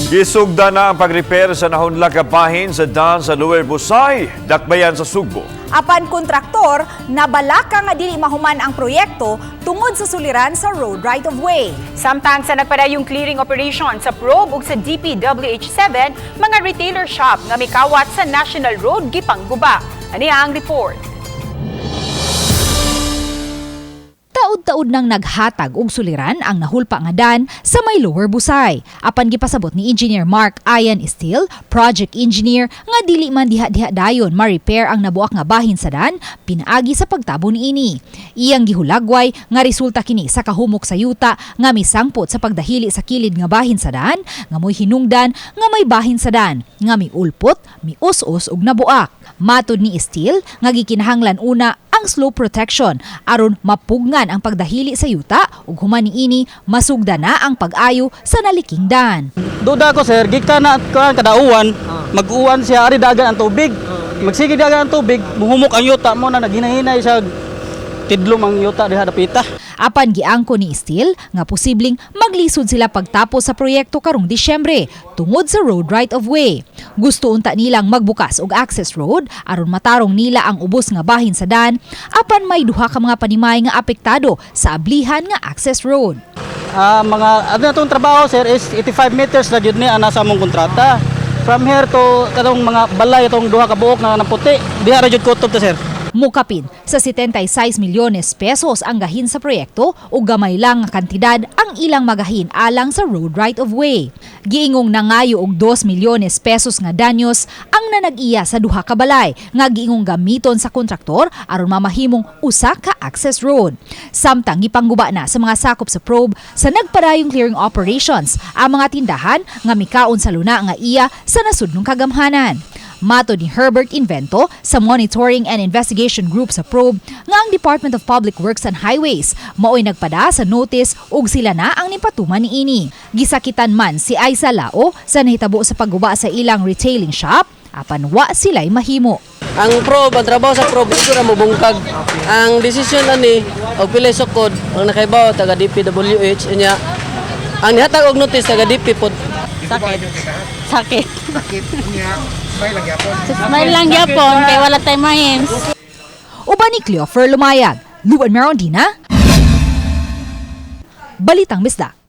Gisugda na ang pag-repair sa nahunla ka bahin sa dam sa Lower Busay, Dakbayan sa Sugbo. Apan kontraktor, nabalaka nga dili mahuman ang proyekto tungod sa suliran sa road right-of-way. Samtang sa nagpadayong clearing operation sa probe ug sa DPWH7, mga retailer shop nga mikawat sa National Road gipangguba. Ani ang report. Taud-taud nang naghatag og suliran ang nahulpa nga dan sa may Lower Busay. Apan gipasabot ni Engineer Mark Ian Steele, project engineer, nga dili man diha-diha dayon ma-repair ang nabuak nga bahin sa dan pinaagi sa pagtabo niini. Iyang gihulagway nga resulta kini sa kahumok sa yuta nga misangpot sa pagdahili sa kilid nga bahin sa dan, nga moy hinungdan nga may bahin sa dan, nga miulpot, mius-us ug nabuak. Matod ni Steele nga gikinahanglan una ang slope protection aron mapugngan ang pagdahili sa yuta ug human niini masugda na ang pag-ayo sa naliking dan. Duda ko sir, gikan na kada uwan, mag-uwan siya ari dagan ang tubig. Magsige dagan ang tubig, muhumok ang yuta mo na naghinahinay sa tidlom ang yuta diha dapita. Apan giangko ni Steele nga posibleng maglisod sila pagtapos sa proyekto karong Disyembre tungod sa road right-of-way. Gusto unta nilang magbukas og access road aron matarong nila ang ubos nga bahin sa dan, apan may duha ka mga panimay nga apektado sa ablihan nga access road. Mga natong trabaho sir is 85 meters na gyud ni ana sa among kontrata. From here to katong mga balay itong duha ka buok na puti, diha ra jud kutob ta sir. Mukapin sa 76 milyones pesos ang gahin sa proyekto ug gamay lang nga kantidad ang ilang magahin alang sa road right-of-way. Giingong nangayo og 2 milyones pesos nga danyos ang nanag-iya sa duha ka balay nga giingong gamiton sa kontraktor aron mamahimong usa ka access road. Samtang gipangguba na sa mga sakop sa probe sa nagpadayong clearing operations ang mga tindahan nga mikaon sa luna nga iya sa nasudnong kagamhanan. Matod ni Herbert Invento sa Monitoring and Investigation Group sa probe nga ang Department of Public Works and Highways maoy nagpada sa notice ug sila na ang nipatuman niini. Gisakitan man si Aiza Lao sa nahitabo sa pagguba sa ilang retailing shop apan wa sila'y mahimo. Ang probe, ang trabaho sa probe ito ra mobungkag. Ang desisyon ani og pilay sukod ang nakaibaw taga DPWH nya ang nihatag og notice taga DP pod. Sakit niya. Smile lang yapon kay wala tay mahins. Uban ni Cleofer Lumayag, Luan Merondina, Balitang Misda.